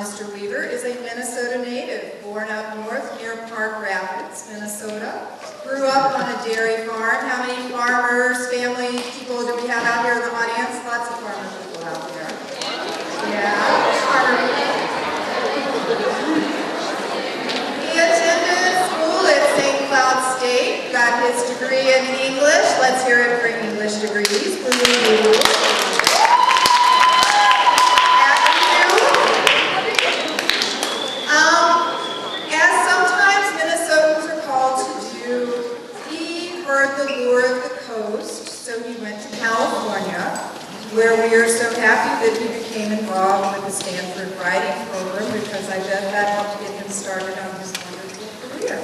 Mr. Weaver is a Minnesota native, born up north near Park Rapids, Minnesota. Grew up on a dairy farm. How many farmers, family, people do we have out here in the audience? Lots of farmer people out there. Yeah, farmer people. He attended school at St. Cloud State, got his degree in English. Let's hear it for English degrees. As sometimes Minnesotans are called to do, he heard the lure of the coast, so he went to California, where we are so happy that he became involved with the Stanford Writing Program, because I bet that helped get him started on his wonderful career.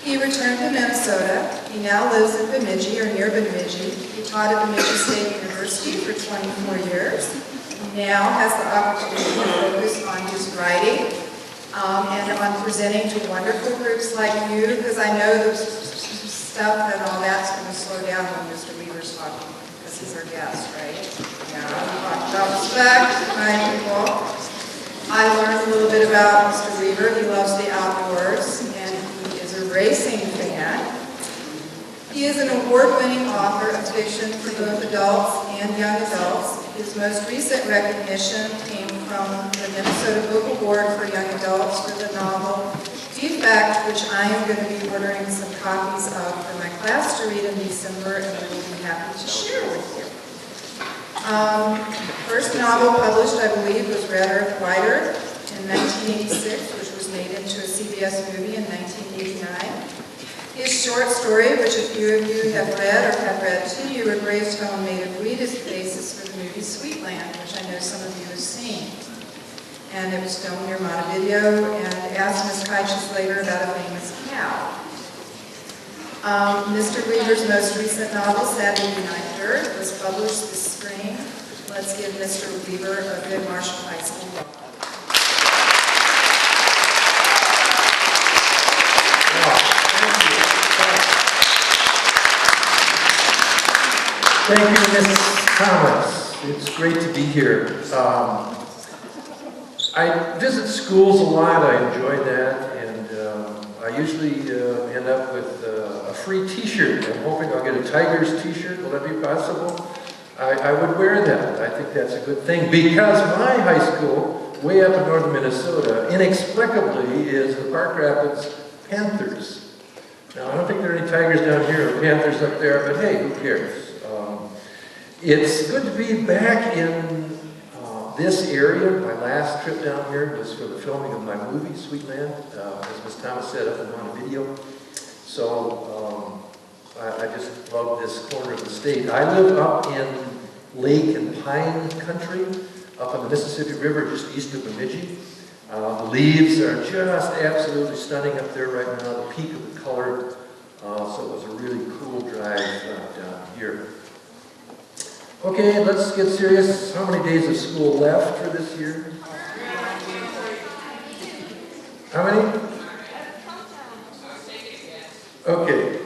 He returned to Minnesota. He now lives in Bemidji, or near Bemidji. He taught at Bemidji State University for 24 years. He now has the opportunity to focus on his writing and on presenting to wonderful groups like you, because I know the stuff and all that's going to slow down when Mr. Weaver's talking, because he's our guest, right? Yeah, we talked about respect, kind people. I learned a little bit about Mr. Weaver. He loves the outdoors, and he is a racing fan. He is an award-winning author of fiction for both adults and young adults. His most recent recognition came from the Minnesota Book Award for Young Adults for the novel Defect, which I am going to be ordering some copies of for my class to read in December, and I will be happy to share with you. First novel published, I believe, was Red Earth, White Earth in 1986, which was made into a CBS movie in 1989. His short story, which a few of you have read or have read to you, A Gravestone Stone Made of Wheat, is the basis for the movie Sweetland, which I know some of you have seen. And it was filmed near Montevideo, and asked Ms. Kaichis later about a famous cow. Mr. Weaver's most recent novel, Sadly United Earth, was published this spring. Let's give Mr. Weaver a good Marshall High School welcome. Thank you, Mrs. Thomas. It's great to be here. I visit schools a lot. I enjoy that, and I usually end up with a free T-shirt. I'm hoping I'll get a Tigers T-shirt. Will that be possible? I would wear that. I think that's a good thing, because my high school, way up in northern Minnesota, inexplicably is the Park Rapids Panthers. Now, I don't think there are any Tigers down here or Panthers up there, but hey, who cares? It's good to be back in this area. My last trip down here was for the filming of my movie, Sweetland, as Ms. Thomas said, up in Montevideo. So I just love this corner of the state. I live up in Lake and Pine country, up on the Mississippi River, just east of Bemidji. The leaves are just absolutely stunning up there right now, the peak of the color. So it was a really cool drive down here. Okay, let's get serious. How many days of school left for this year? Okay.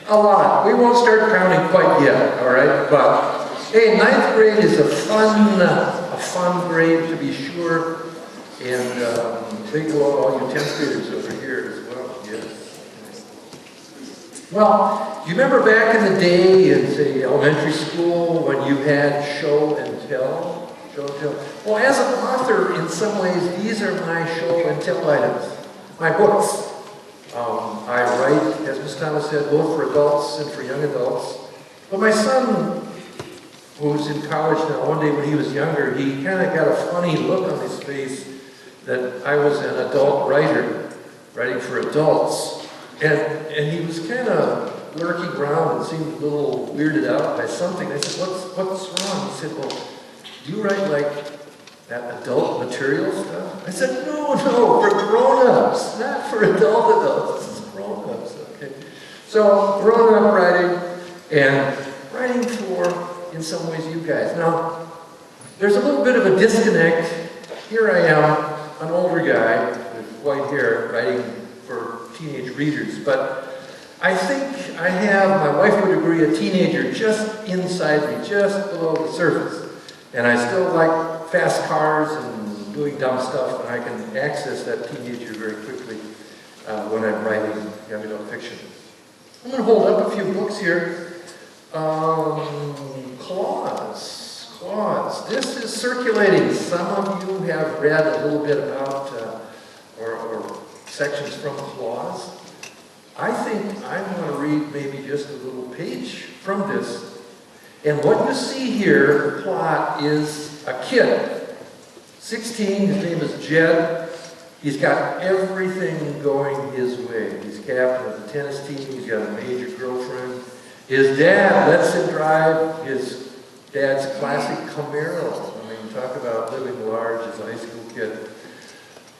A lot. We won't start counting quite yet, all right? But, hey, ninth grade is a fun grade to be sure. And big hello to all you 10th graders over here as well, yes. Well, you remember back in the day in, say, elementary school when you had show and tell? Show and tell. Well, as an author, in some ways, these are my show and tell items, my books. I write, as Ms. Thomas said, both for adults and for young adults. But my son, who's in college now, one day when he was younger, he kind of got a funny look on his face that I was an adult writer, writing for adults. And he was kind of lurking around and seemed a little weirded out by something. I said, what's wrong? He said, well, do you write like that adult material stuff? I said, no, for grown-ups, not for adults. This is grown-ups, okay? So, grown-up writing, and writing for, in some ways, you guys. Now, there's a little bit of a disconnect. Here I am, an older guy with white hair, writing for teenage readers, but I think I have, my wife would agree, a teenager just inside me, just below the surface. And I still like fast cars and doing dumb stuff, and I can access that teenager very quickly when I'm writing young adult fiction. I'm going to hold up a few books here. Clause. This is circulating. Some of you have read a little bit about, or sections from Clause. I think I'm going to read maybe just a little page from this. And what you see here, the plot, is a kid, 16, his name is Jed. He's got everything going his way. He's captain of the tennis team, he's got a major girlfriend. His dad lets him drive his dad's classic Camaro. I mean, talk about living large as a high school kid.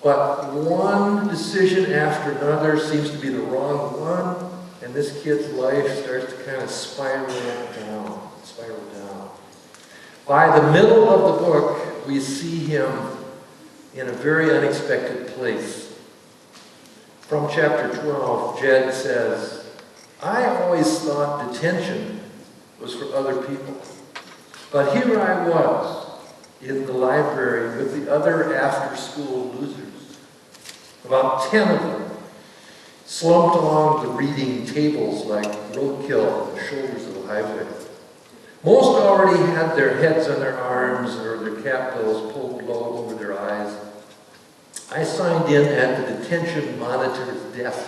But one decision after another seems to be the wrong one, and this kid's life starts to kind of spiral down. By the middle of the book, we see him in a very unexpected place. From chapter 12, Jed says, I always thought detention was for other people. But here I was in the library with the other after-school losers. About 10 of them slumped along the reading tables like roadkill on the shoulders of the highway. Most already had their heads on their arms or their cap bills pulled low over their eyes. I signed in at the detention monitor's desk.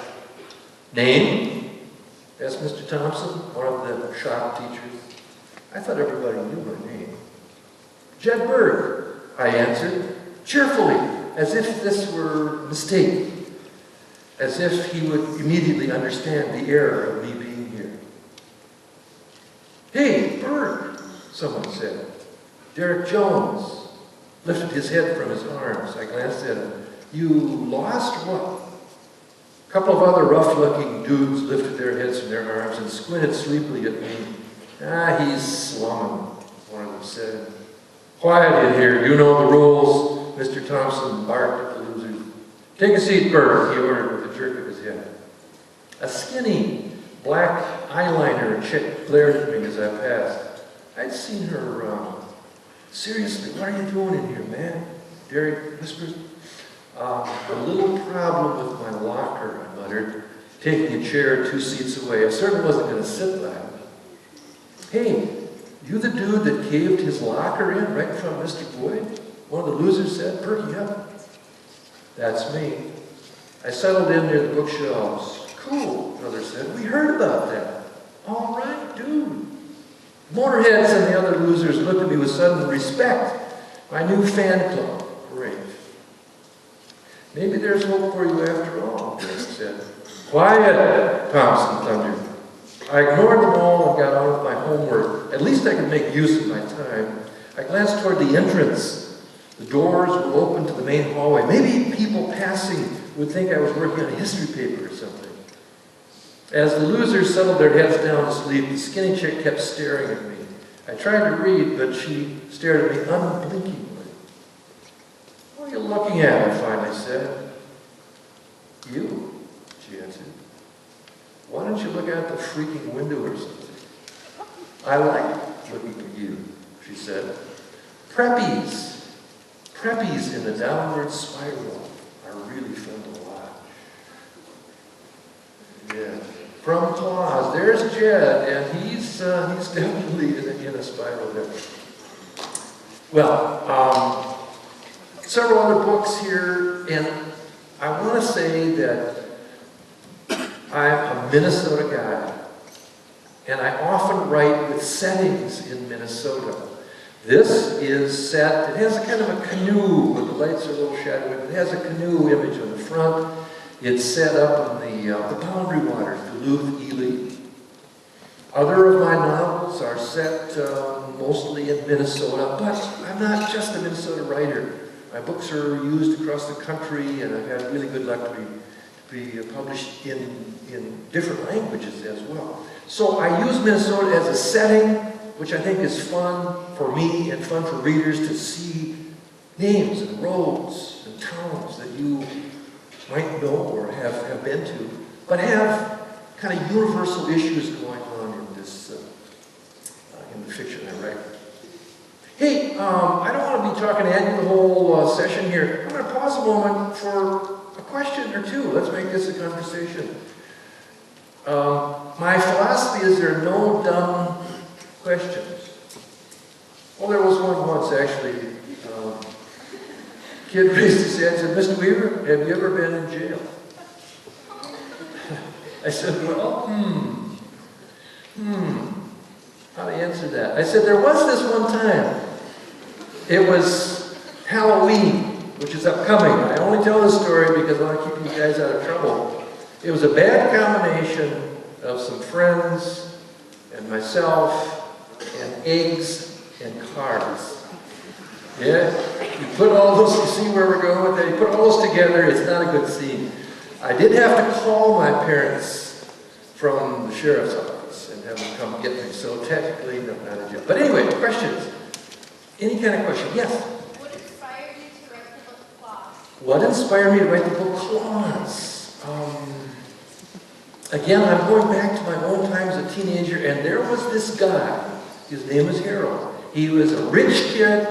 Name? Asked Mr. Thompson, one of the shop teachers. I thought everybody knew my name. Jed Berg, I answered, cheerfully, as if this were a mistake, as if he would immediately understand the error of me being here. Hey, Berg, someone said. Derek Jones lifted his head from his arms. I glanced at him. You lost or what? A couple of other rough-looking dudes lifted their heads from their arms and squinted sleepily at me. He's slumming, one of them said. Quiet in here, you know the rules. Mr. Thompson barked at the losers. Take a seat, Berg, he ordered with a jerk of his head. A skinny, black eyeliner chick glared at me as I passed. I'd seen her around. Seriously, what are you doing in here, man? Derek whispered. A little problem with my locker, I muttered, taking a chair 2 seats away. I certainly wasn't going to sit by him. Hey, you the dude that caved his locker in right in front of Mr. Boyd? One of the losers said, perky up. That's me. I settled in near the bookshelves. Cool, another said. We heard about that. All right, dude. Motorheads and the other losers looked at me with sudden respect. My new fan club. Great. Maybe there's hope for you after all, Derek said. Quiet, Thompson thundered. I ignored them all and got on with my homework. At least I could make use of my time. I glanced toward the entrance. The doors were open to the main hallway. Maybe people passing would think I was working on a history paper or something. As the losers settled their heads down to sleep, the skinny chick kept staring at me. I tried to read, but she stared at me unblinkingly. What are you looking at? I finally said. You, she answered. Why don't you look out the freaking window or something? I like looking at you, she said. Preppies in a downward spiral are really fun to watch. Yeah. From Claus, there's Jed, and he's definitely in a spiral there. Well, several other books here, and I want to say that I'm a Minnesota guy, and I often write with settings in Minnesota. This is set, it has a kind of a canoe, but the lights are a little shadowy, but it has a canoe image on the front. It's set up on the Boundary Waters, Duluth, Ely. Other of my novels are set mostly in Minnesota, but I'm not just a Minnesota writer. My books are used across the country, and I've had really good luck to be published in different languages as well. So I use Minnesota as a setting, which I think is fun for me and fun for readers to see names and roads and towns that you might know or have been to, but have kind of universal issues going on in this in the fiction I write. Hey, I don't want to be talking at you the whole session here. I'm going to pause a moment for a question or two. Let's make this a conversation. My philosophy is there are no dumb questions. Well, there was one once actually. Kid raised his hand and said, Mr. Weaver, have you ever been in jail? I said, well, how to answer that? I said, there was this one time. It was Halloween, which is upcoming. I only tell this story because I want to keep you guys out of trouble. It was a bad combination of some friends and myself and eggs and cars. Yeah, you put all those, you see where we're going with that? You put all those together, it's not a good scene. I did have to call my parents from the sheriff's office and have them come get me, so technically, no, not a jail. But anyway, questions? Any kind of question? Yes? What inspired you to write the book Claus? What inspired me to write the book Claus? Again, I'm going back to my own time as a teenager, and there was this guy. His name was Harold. He was a rich kid.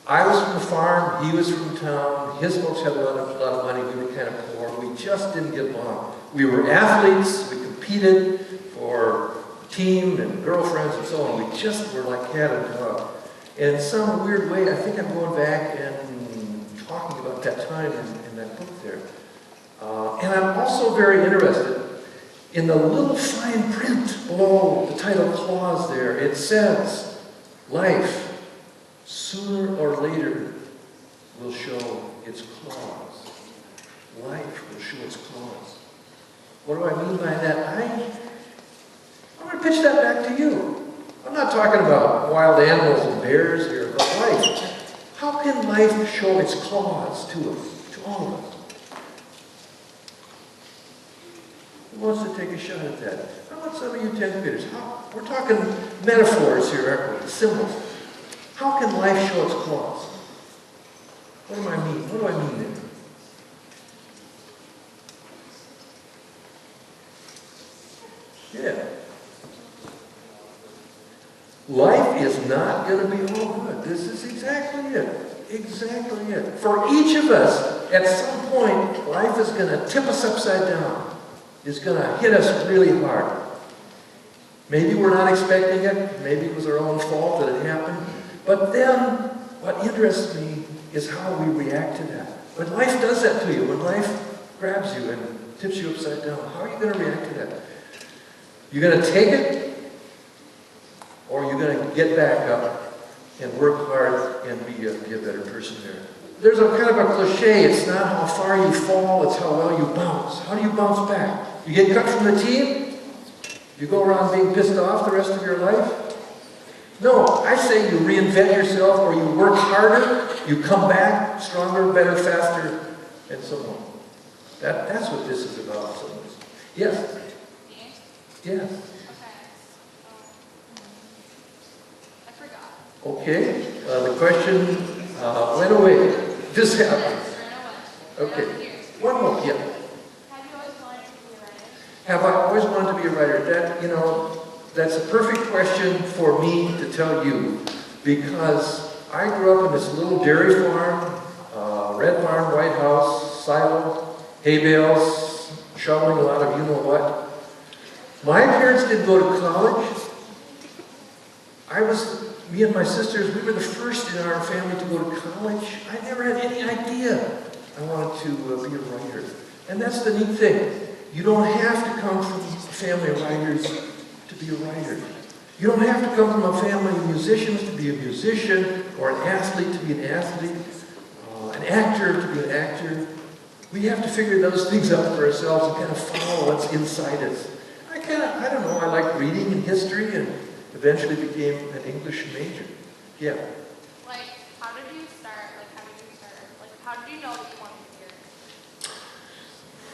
I was from the farm, he was from town, his folks had a lot of money, we were kind of poor, we just didn't get along. We were athletes, we competed for team and girlfriends and so on, we just were like cat and dog. And in some weird way, I think I'm going back and talking about that time in that book there. And I'm also very interested in the little fine print below the title Claus there. It says, life, sooner or later, will show its claws. Life will show its claws. What do I mean by that? I'm going to pitch that back to you. I'm not talking about wild animals and bears here, but life. How can life show its claws to us, to all of us? Who wants to take a shot at that? How about some of you 10th graders? We're talking metaphors here, aren't we? Symbols. How can life show its claws? What do I mean? What do I mean there? Yeah. Life is not going to be all good. This is exactly it. Exactly it. For each of us, at some point, life is going to tip us upside down. It's going to hit us really hard. Maybe we're not expecting it. Maybe it was our own fault that it happened. But then, what interests me is how we react to that. When life does that to you, when life grabs you and tips you upside down, how are you going to react to that? You're going to take it, or you're going to get back up and work hard and be a better person there. There's a kind of a cliche, it's not how far you fall, it's how well you bounce. How do you bounce back? You get cut from the team? You go around being pissed off the rest of your life? No, I say you reinvent yourself, or you work harder, you come back stronger, better, faster, and so on. That's what this is about. Yes? Yes. I forgot. Okay. The question went away. This happened. Ran away. Okay. One more. Yeah. Have you always wanted to be a writer? Have I always wanted to be a writer? That's a perfect question for me to tell you, because I grew up in this little dairy farm, red barn, white house, silo, hay bales, shoveling a lot of you-know-what. My parents didn't go to college. Me and my sisters, we were the first in our family to go to college. I never had any idea I wanted to be a writer. And that's the neat thing. You don't have to come from a family of writers to be a writer. You don't have to come from a family of musicians to be a musician, or an athlete to be an athlete, an actor to be an actor. We have to figure those things out for ourselves and kind of follow what's inside us. I don't know, I like reading and history, and eventually became an English major. Yeah. Like, how did you start? How did you know that you wanted to be a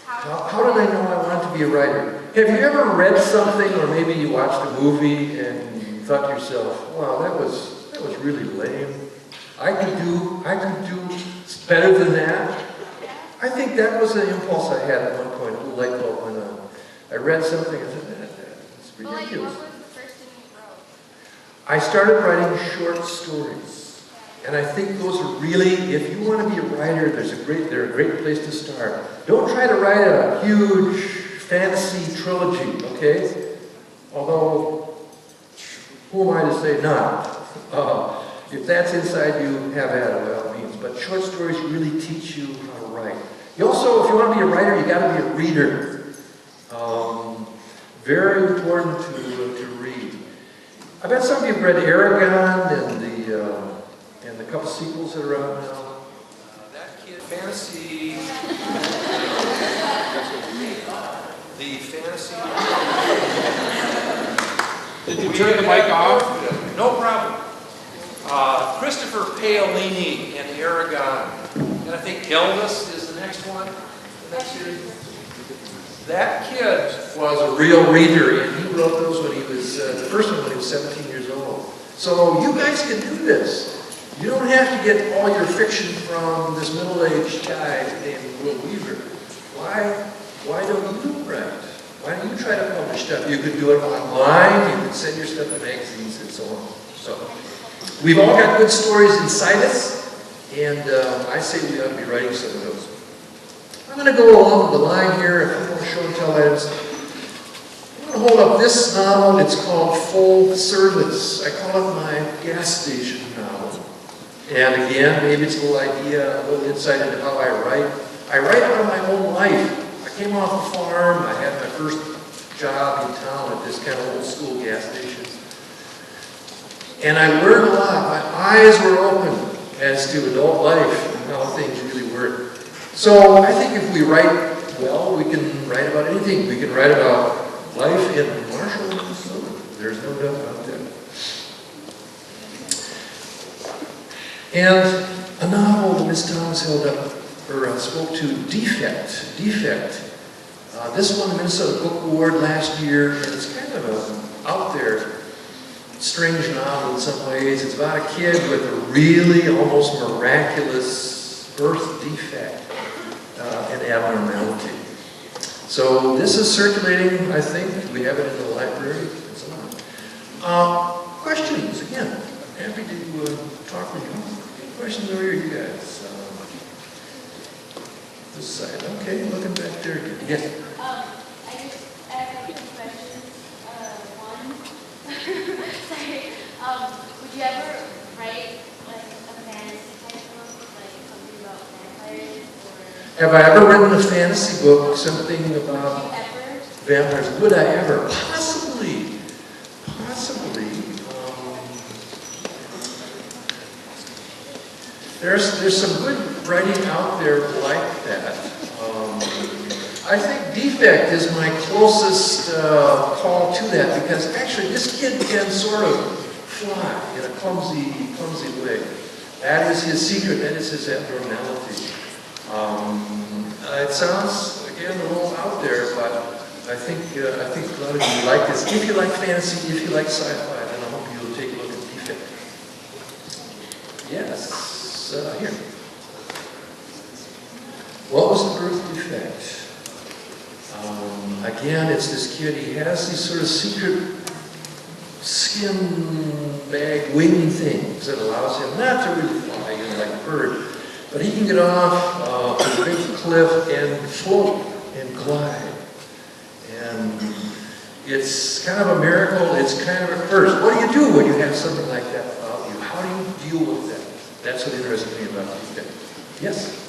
writer? How did I know I wanted to be a writer? Have you ever read something, or maybe you watched a movie and you thought to yourself, wow, that was really lame. I could do better than that. I think that was an impulse I had at one point, a little light bulb went on. I read something and said, that's But like, ridiculous. what was the first thing you wrote? I started writing short stories. And I think those are really, if you want to be a writer, they're a great place to start. Don't try to write a huge fantasy trilogy, okay? Although, who am I to say not? If that's inside you, have at it by all means. But short stories really teach you how to write. You also, if you want to be a writer, you got to be a reader. Very important to read. I bet some of you have read Aragon and the couple sequels that are out now. That kid, fantasy. The fantasy. Did you turn the mic off? No problem. Christopher Paolini and Aragon. And I think Elvis is the next one in that series. That kid was a real reader, and he wrote those when he was, the first one when he was 17 years old. So you guys can do this. You don't have to get all your fiction from this middle-aged guy named Will Weaver. Why don't you write? Why don't you try to publish stuff? You could do it online, you could send your stuff to magazines and so on. So we've all got good stories inside us, and I say we ought to be writing some of those. I'm going to go along the line here, if I'm going to show and tell items. I'm going to hold up this novel. It's called Full Service. I call it my gas station novel. And again, maybe it's a little idea, a little insight into how I write. I write out of my own life. I came off a farm. I had my first job in town at this kind of old school gas station. And I learned a lot. My eyes were open as to adult life and how things really work. So I think if we write well, we can write about anything. We can write about life in Marshall, Minnesota. There's no doubt about that. And a novel that Miss Thomas held up, or spoke to, Defect. This won the Minnesota Book Award last year, and it's kind of an out there, strange novel in some ways. It's about a kid with a really almost miraculous birth defect. And abnormality. So this is circulating, I think. We have it in the library and so on. Questions, again. Happy to talk with you. Questions over here, you guys. This side. Okay, looking back there. Yes. I have a few questions. One, sorry. Would you ever write like a fantasy type book, like something about vampires? Have I ever written a fantasy book, something about vampires? Would I ever? Possibly. There's some good writing out there like that. I think Defect is my closest call to that, because actually this kid can sort of fly in a clumsy way. That is his secret. That is his abnormality. It sounds, again, a little out there, but I think a lot of you like this. If you like fantasy, if you like sci-fi, then I hope you'll take a look at Defect. Yes, here. What was the birth defect? again, it's this kid, he has these sort of secret skin bag wing things that allows him not to really fly like a bird, but he can get off a big cliff and float and glide. And it's kind of a miracle, it's kind of a first. What do you do when you have something like that about you? How do you deal with that? That's what interests me about these things. Yes?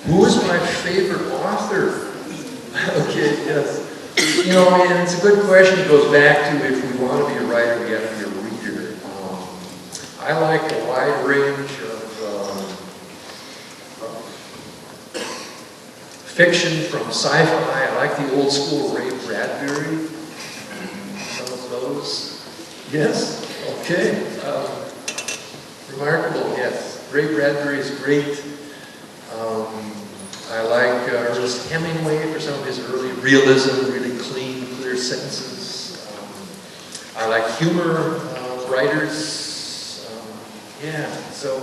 Who is my favorite author? Okay, yes. You know, and it's a good question. It goes back to if we want to be a writer, we have to be a reader. I like a wide range of fiction from sci-fi. I like the old school Ray Bradbury. Some of those. Yes? Okay. Remarkable, yes. Ray Bradbury is great. I like Ernest Hemingway for some of his early realism, really clean, clear sentences. I like humor writers. Yeah, so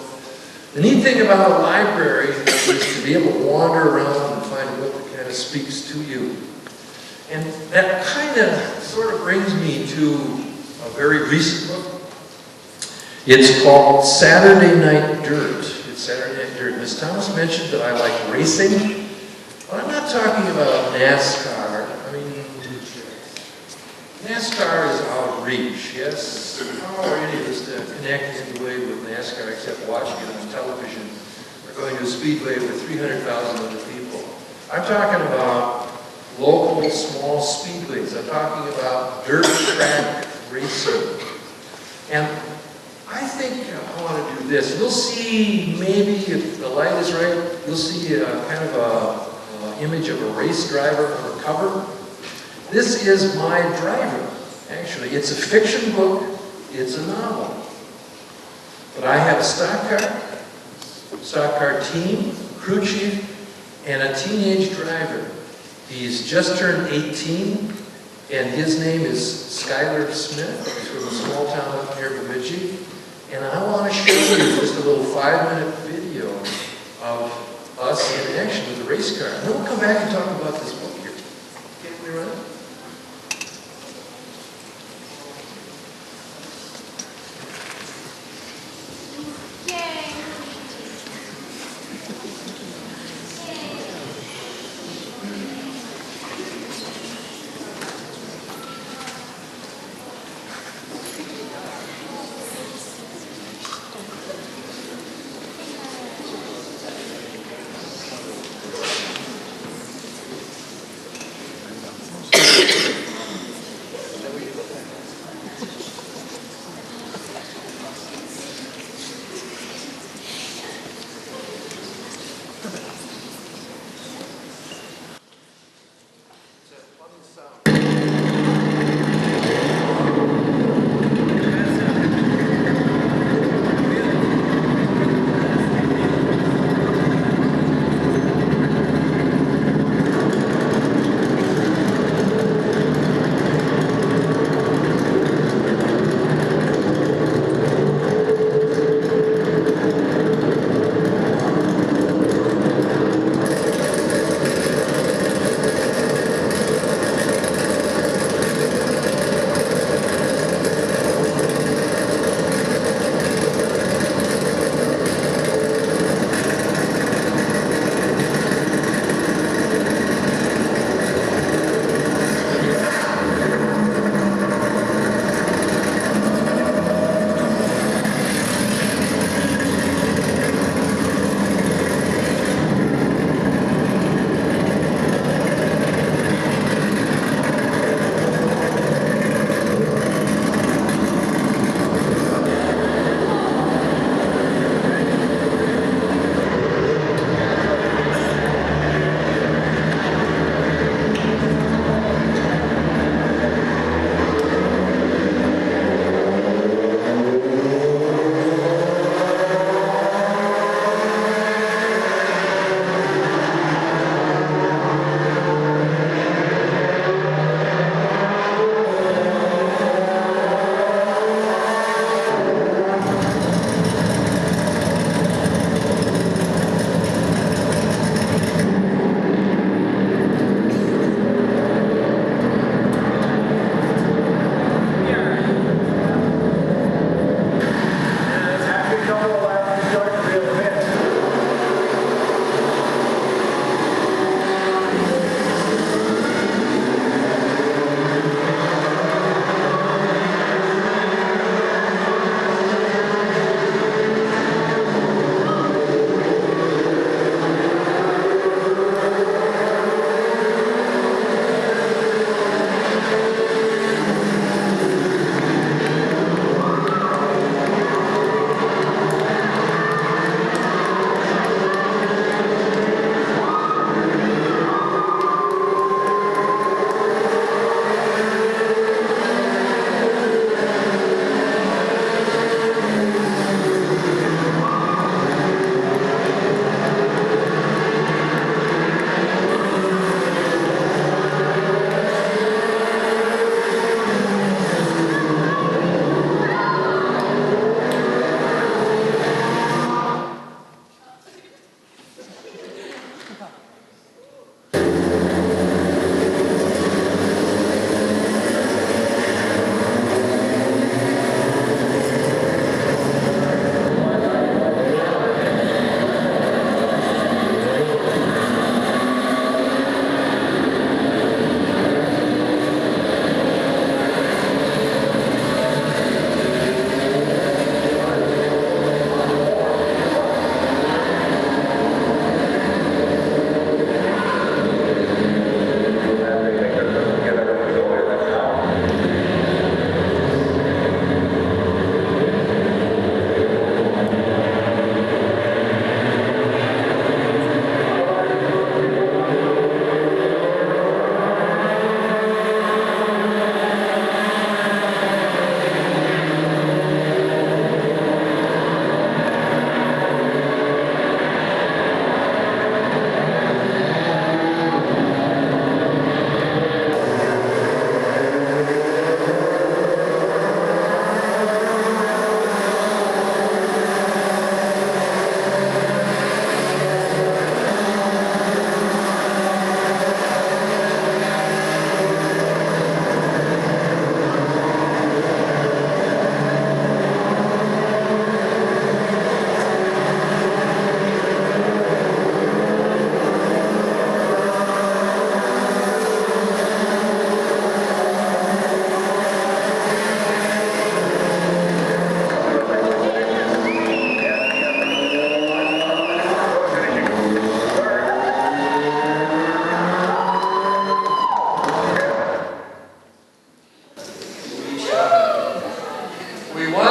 the neat thing about a library is to be able to wander around and find a book that kind of speaks to you. And that kind of sort of brings me to a very recent book. It's called Saturday Night Dirt. It's Saturday Night Dirt. Ms. Thomas mentioned that I like racing, but I'm not talking about NASCAR. I mean, NASCAR is out of reach, yes? How are any of us to connect in any way with NASCAR except watching it on television or going to a speedway with 300,000 other people? I'm talking about local, small speedways. I'm talking about dirt track racing. And I think I want to do this. You'll see, maybe if the light is right, you'll see kind of an image of a race driver on the cover. This is my driver, actually. It's a fiction book. It's a novel. But I have a stock car team, crew chief, and a teenage driver. He's just turned 18, and his name is Skylar Smith. He's from a small town up near Bemidji. And I want to show you just a little 5-minute video of us in action with the race car. And then we'll come back and talk about this book here. Okay, we run it?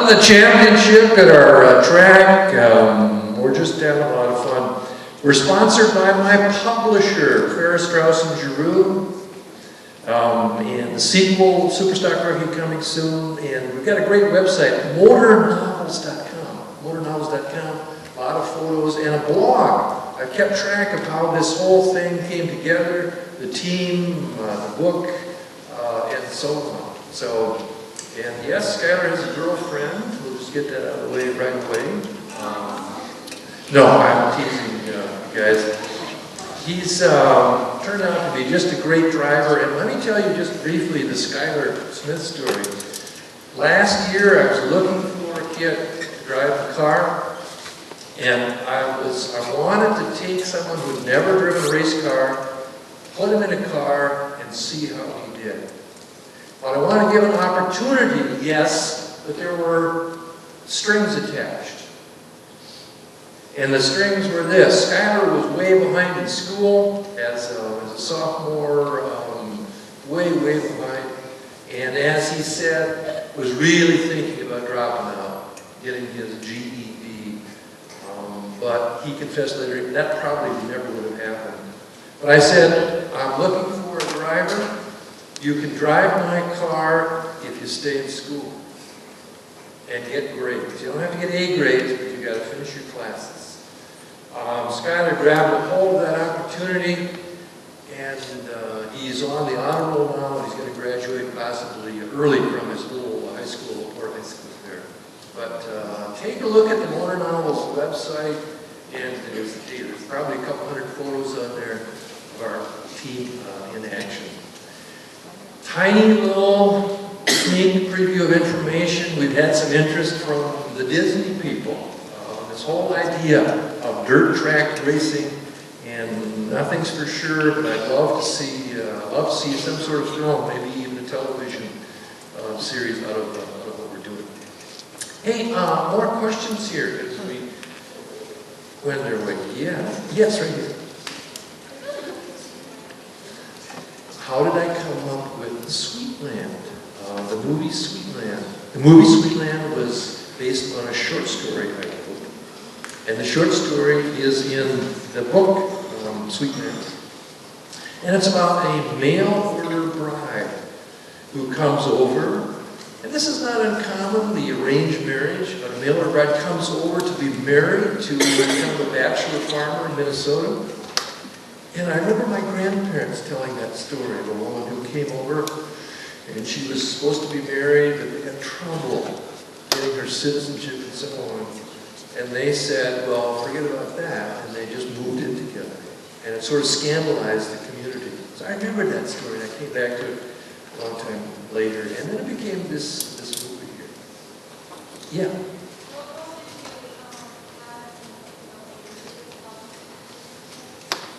won the championship at our track. We're just having a lot of fun. We're sponsored by my publisher, Farrar, Straus and Giroux. And the sequel, Superstock Rookie, coming soon. And we've got a great website, motornovels.com. Motornovels.com. A lot of photos and a blog. I kept track of how this whole thing came together, the team, the book, and so on. So, and yes, Skylar has a girlfriend. We'll just get that out of the way right away. No, I'm teasing you guys. He's turned out to be just a great driver. And let me tell you just briefly the Skylar Smith story. Last year, I was looking for a kid to drive the car. And I wanted to take someone who'd never driven a race car, put him in a car, and see how he did. But I wanted to give him an opportunity, yes, but there were strings attached. And the strings were this. Skylar was way behind in school as a sophomore, way behind. And as he said, was really thinking about dropping out, getting his GED. But he confessed later that probably never would have happened. But I said, I'm looking for a driver. You can drive my car if you stay in school and get grades. You don't have to get A grades, but you got to finish your classes. Skylar grabbed a hold of that opportunity, and he's on the honor roll now, and he's going to graduate possibly early from his little high school, or high school there. But take a look at the Motor Novels website, and there's probably a couple hundred photos on there of our team in action. Tiny little sneak preview of information. We've had some interest from the Disney people. This whole idea of dirt track racing, and nothing's for sure, but I'd love to see some sort of film, maybe even a television series out of what we're doing. Hey, more questions here as we went their way. Yeah, yes, right here. How did I come up with Sweetland? The movie Sweetland. The movie Sweetland was based on a short story I wrote. And the short story is in the book, Sweetland. And it's about a mail-order bride who comes over. And this is not uncommon, the arranged marriage, but a mail-order bride comes over to be married to kind of a bachelor farmer in Minnesota. And I remember my grandparents telling that story of a woman who came over, and she was supposed to be married, but they had trouble getting her citizenship and so on. And they said, well, forget about that, and they just moved in together. And it sort of scandalized the community. So I remembered that story, and I came back to it a long time later. And then it became this movie here. Yeah?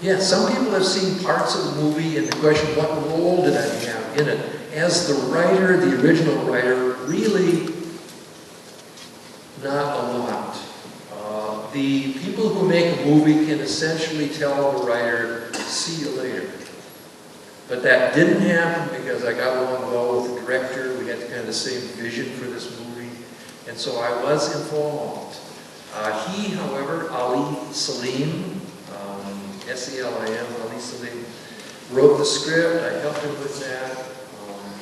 Yeah, some people have seen parts of the movie and the question, what role did I have in it? As the writer, the original writer, really not a lot. The people who make a movie can essentially tell the writer, see you later. But that didn't happen because I got along well with the director. We had the kind of the same vision for this movie. And so I was involved. He, however, Ali Salim, S-E-L-I-M, Ali Salim, wrote the script. I helped him with that.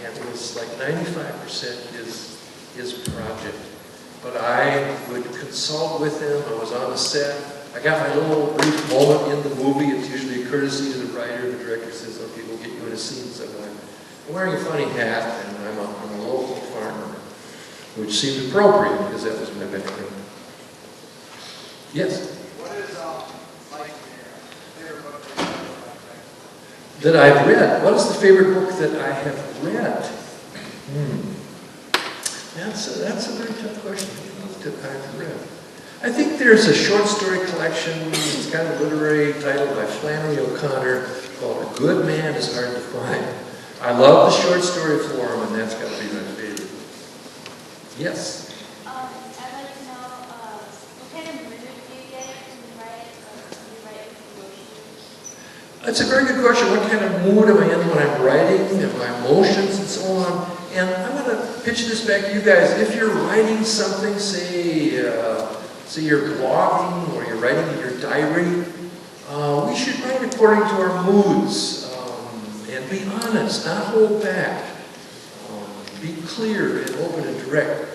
And it was like 95% his project. But I would consult with him. I was on the set. I got my little brief moment in the movie. It's usually a courtesy to the writer. The director says, okay, we'll get you in a scene somewhere. I'm wearing a funny hat, and I'm a local farmer, which seemed appropriate because that was my background. Yes? What is like your favorite book that I've read? What is the favorite book that I have read? That's a very tough question. That I've read. I think there's a short story collection. It's kind of a literary title by Flannery O'Connor called "A Good Man Is Hard to Find." I love the short story form, and that's got to be my favorite. Yes. I'd like to know what kind of mood do you get when you write emotions? That's a very good question. What kind of mood am I in when I'm writing, and my emotions and so on? And I'm going to pitch this back to you guys. If you're writing something, say you're blogging or you're writing in your diary, we should write according to our moods and be honest, not hold back. Be clear and open and direct.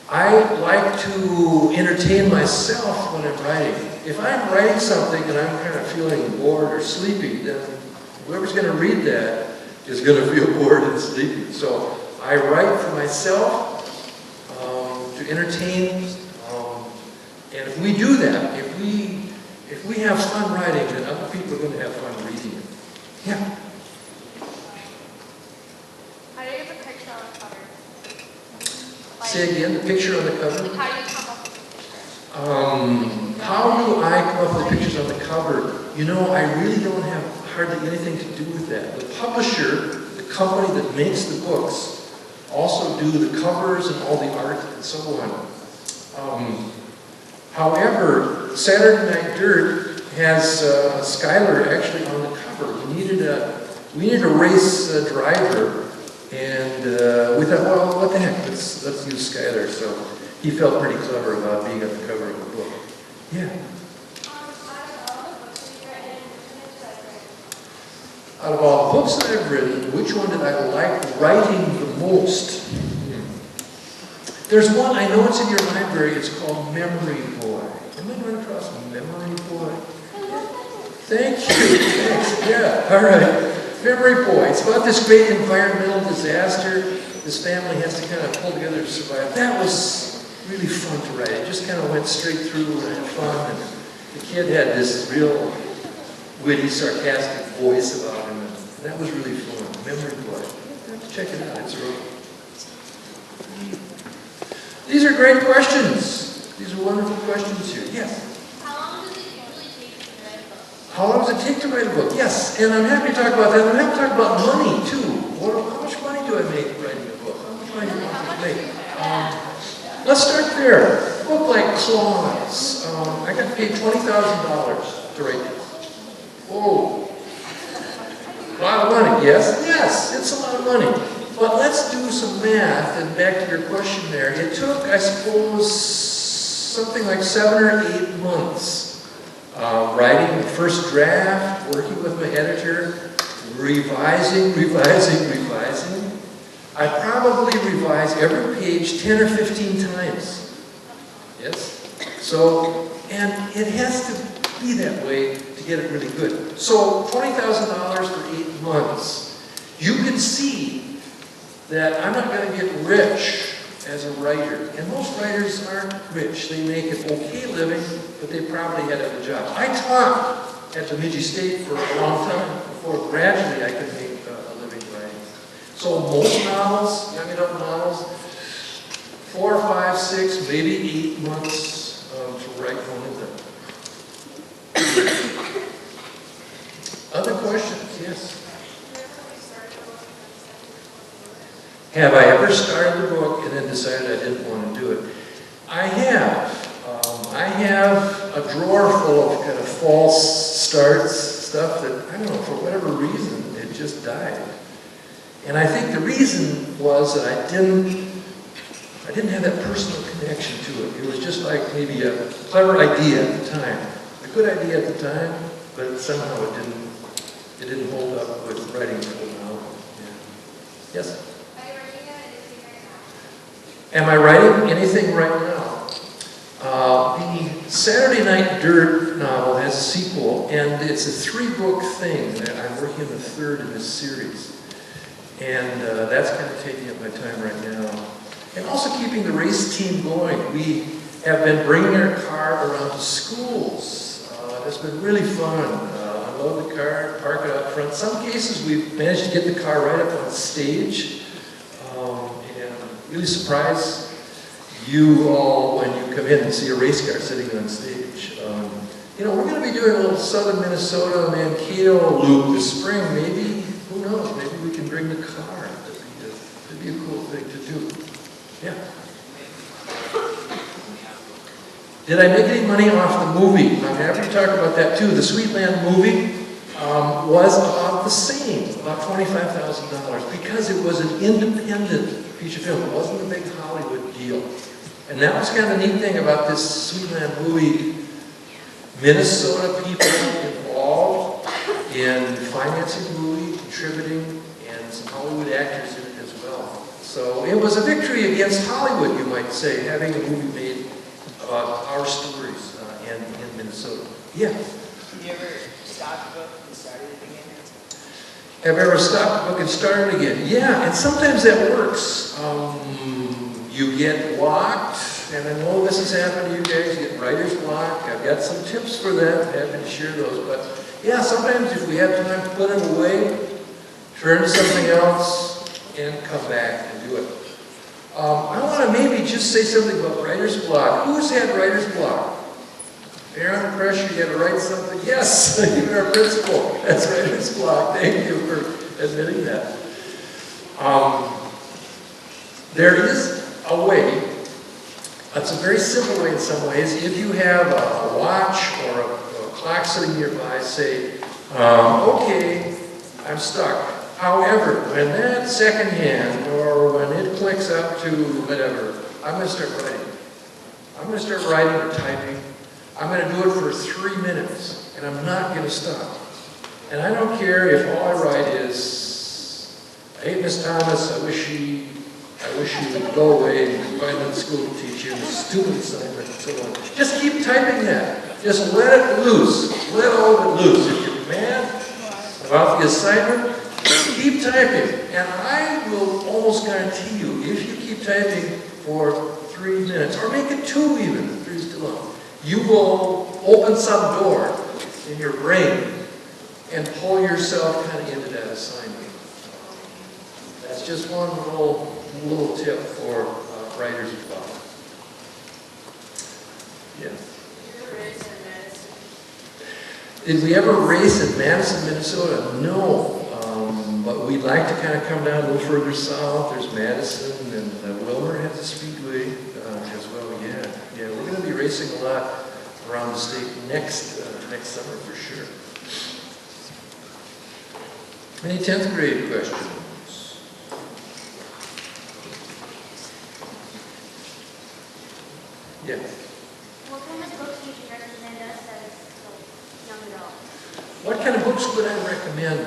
I like to entertain myself when I'm writing. If I'm writing something and I'm kind of feeling bored or sleepy, then whoever's going to read that is going to feel bored and sleepy. So I write for myself to entertain. And if we do that, if we have fun writing, then other people are going to have fun reading it. Yeah. How do you get the picture on the cover? Say again, the picture on the cover. How do you come up with the picture? How do I come up with the pictures on the cover? You know, I really don't have hardly anything to do with that. The publisher, the company that makes the books, also do the covers and all the art and so on. However, Saturday Night Dirt has Skylar actually on the cover. We needed a race driver, and we thought, well, what the heck, let's use Skylar. So he felt pretty clever about being on the cover of the book. Yeah. Out of all the books that I've written, which one did I like writing the most? There's one, I know it's in your library, it's called Memory Boy. Am I going across Memory Boy? Thank you. Thanks. Yeah, all right. Memory Boy. It's about this great environmental disaster this family has to kind of pull together to survive. That was really fun to write. It just kind of went straight through and had fun. And the kid had this real witty, sarcastic voice about him. And that was really fun. Memory Boy. You have to check it out. It's real. These are great questions. These are wonderful questions here. Yes? How long does it usually take to write a book? How long does it take to write a book? Yes, and I'm happy to talk about that. I'm happy to talk about money, too. How much money do I make writing a book? How much money do I make? Let's start there. A book like Claws. I got paid $20,000 to write it. Whoa. A lot of money, yes? Yes, it's a lot of money. But let's do some math, and back to your question there. It took, I suppose, something like 7 or 8 months writing the first draft, working with my editor, revising. I probably revised every page 10 or 15 times. Yes? So, and it has to be that way to get it really good. So, $20,000 for 8 months. You can see that I'm not going to get rich as a writer. And most writers aren't rich. They make an okay living, but they probably had other jobs. I taught at Bemidji State for a long time before gradually I could make a living writing. So most novels, young adult novels, 4, 5, 6, maybe 8 months to write one of them. Other questions? Yes. Have I ever started a book and then decided I didn't want to do it? I have. I have a drawer full of kind of false starts, stuff that, I don't know, for whatever reason, it just died. And I think the reason was that I didn't have that personal connection to it. It was just like maybe a clever idea at the time. A good idea at the time, but somehow it didn't hold up with writing a full novel. Yeah. Yes? Am I writing anything right now? The Saturday Night Dirt novel has a sequel, and it's a 3-book thing. I'm working on the 3rd in this series. And that's kind of taking up my time right now. And also keeping the race team going. We have been bringing our car around to schools. It's been really fun. Unload the car, park it up front. Some cases we've managed to get the car right up on stage. Really surprise you all when you come in and see a race car sitting on stage. You know, we're going to be doing a little southern Minnesota Mankato loop this spring. Maybe, who knows, maybe we can bring the car. That'd be a cool thing to do. Yeah. Did I make any money off the movie? I'm happy to talk about that too. The Sweetland movie was about the same, about $20,000. $25,000 because it was an independent feature film. It wasn't a big Hollywood deal. And that was kind of the neat thing about this Sweetland movie. Minnesota people involved in financing the movie, contributing, and some Hollywood actors in it as well. So it was a victory against Hollywood, you might say, having a movie made about our stories in Minnesota. Yeah. Have you ever stopped a book and started it again? Have you ever stopped a book and started again? Yeah, and sometimes that works. You get blocked, and I know this has happened to you guys, you get writer's block. I've got some tips for that, I'm happy to share those. But yeah, sometimes if we have time to put it away, turn to something else, and come back and do it. I want to maybe just say something about writer's block. Who's had writer's block? You're under pressure, you got to write something. Yes, you're a principal. That's writer's block. Thank you for admitting that. There is a way, it's a very simple way in some ways. If you have a watch or a clock sitting nearby, say, okay, I'm stuck. However, when that second hand, or when it clicks up to whatever, I'm going to start writing. I'm going to start writing or typing. I'm going to do it for 3 minutes, and I'm not going to stop. And I don't care if all I write is, I hate Miss Thomas, I wish she would go away and find another school to teach you, this stupid assignment, and so on. Just keep typing that. Just let it loose. Let all of it loose. If you're mad about the assignment, keep typing. And I will almost guarantee you, if you keep typing for 3 minutes, or make it 2 even, if 3 is too long, you will open some door in your brain and pull yourself kind of into that assignment. That's just one little tip for writers as well. Yeah. Did we ever race in Madison, Minnesota? No. But we'd like to kind of come down a little further south. There's Madison, and Wilmer has a speedway as well. Yeah, we're going to be racing a lot around the state next summer for sure. Any 10th grade questions? Yeah. What kind of books would you recommend us as young adults? What kind of books would I recommend?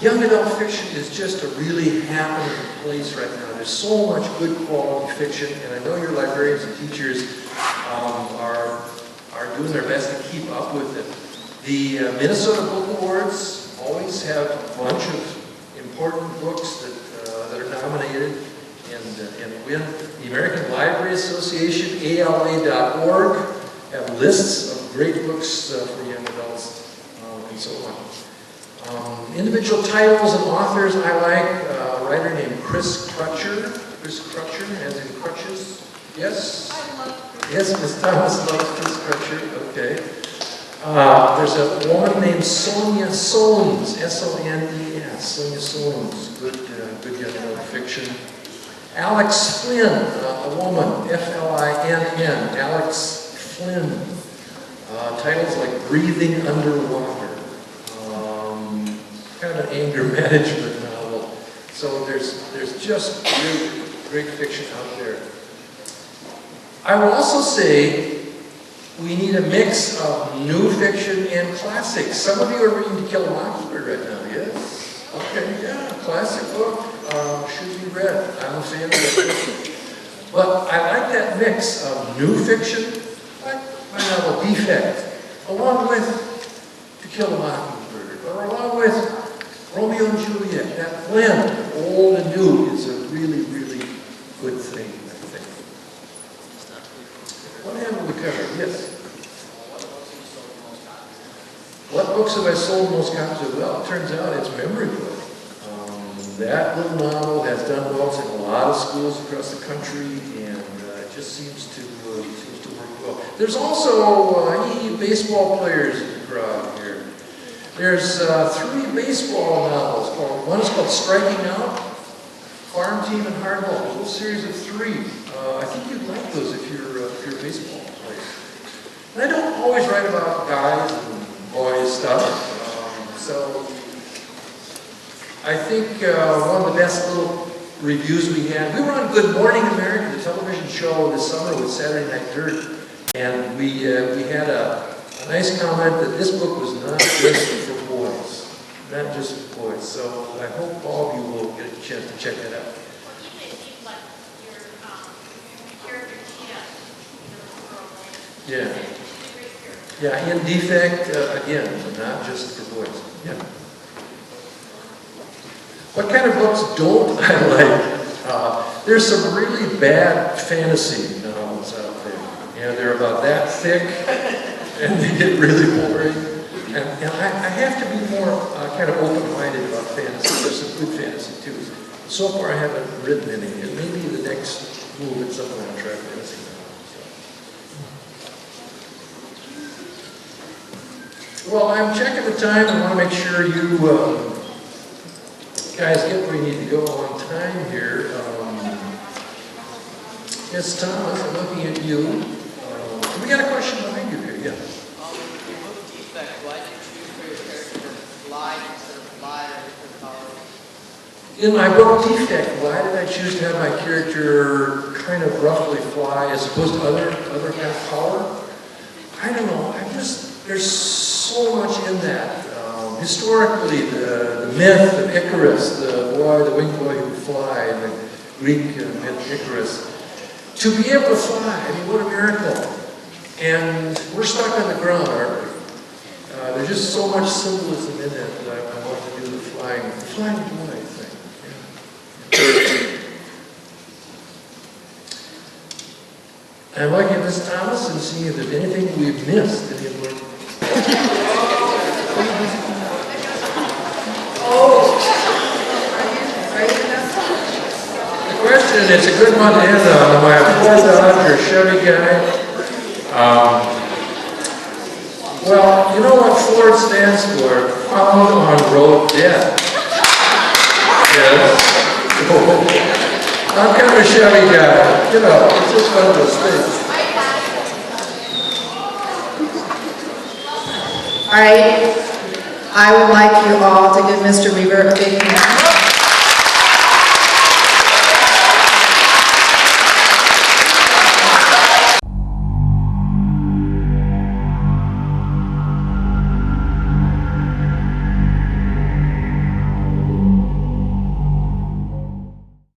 Young adult fiction is just a really happening place right now. There's so much good quality fiction, and I know your librarians and teachers are doing their best to keep up with it. The Minnesota Book Awards always have a bunch of important books that are nominated and win. The American Library Association, ALA.org, have lists of great books for young adults and so on. Individual titles and authors I like, a writer named Chris Crutcher, as in crutches. Yes? I love Chris. Yes, Ms. Thomas loves Chris Crutcher, okay. There's a woman named Sonia Soanes, S-O-N-E-S, Sonia Soanes, good young adult fiction. Alex Flynn, a woman, F-L-I-N-N, Alex Flynn. Titles like Breathing Underwater. Kind of an anger management novel. So there's just great fiction out there. I will also say we need a mix of new fiction and classics. Some of you are reading To Kill a Mockingbird right now, yes? Okay, yeah, classic book. Should be read. I'm a fan of that. But I like that mix of new fiction, like my novel Defect, along with To Kill a Mockingbird, or along with Romeo and Juliet. That blend of old and new is a really, really good thing, I think. What haven't we covered? Yes? What books have I sold most copies of? Well, it turns out it's Memory Book. That little novel has done well in a lot of schools across the country, and it just seems to work well. There's also baseball players in the crowd here. There's 3 baseball novels. One is called Striking Out, Farm Team, and Hardball. A little series of 3. I think you'd like those if you're a baseball player. And I don't always write about guys and boys stuff. So I think one of the best little reviews we had, we were on Good Morning America, the television show this summer with Saturday Night Dirt, and we had a nice comment that this book was not just for boys, not just for boys. So I hope all of you will get a chance to check that out. Even it seems like your character Tia, Yeah. she's a great character. Yeah, in defect, again, not just for boys. Yeah. What kind of books don't I like? There's some really bad fantasy novels out there. You know, they're about that thick, and they get really boring. And I have to be more kind of open-minded about fantasy. There's some good fantasy, too. So far, I haven't written any. It may be the next move at some point I'll try fantasy novels. Well, I'm checking the time. I want to make sure you guys get where you need to go on time here. Yes, Thomas, I'm looking at you. We got a question behind you here, yeah. In your book Defect, why did you choose for your character to fly instead of fly or different power? In my book Defect, why did I choose to have my character kind of roughly fly as opposed to other kind of power? I don't know. There's so much in that. Historically, the myth of Icarus, the winged boy who could fly, and the Greek myth Icarus, to be able to fly, I mean, what a miracle. And we're stuck on the ground, aren't we? There's just so much symbolism in it that I want to do the flying boy thing. Yeah. I'm looking at Miss Thomas and seeing if there's anything we've missed. Question, it's a good one to end on. Am I a Ford Dodge or Chevy guy? Well, you know what Ford stands for? Found on road dead. Yes. I'm kind of a Chevy guy. You know, it's just one of those things. All right, I would like you all to give Mr. Weaver a big hand.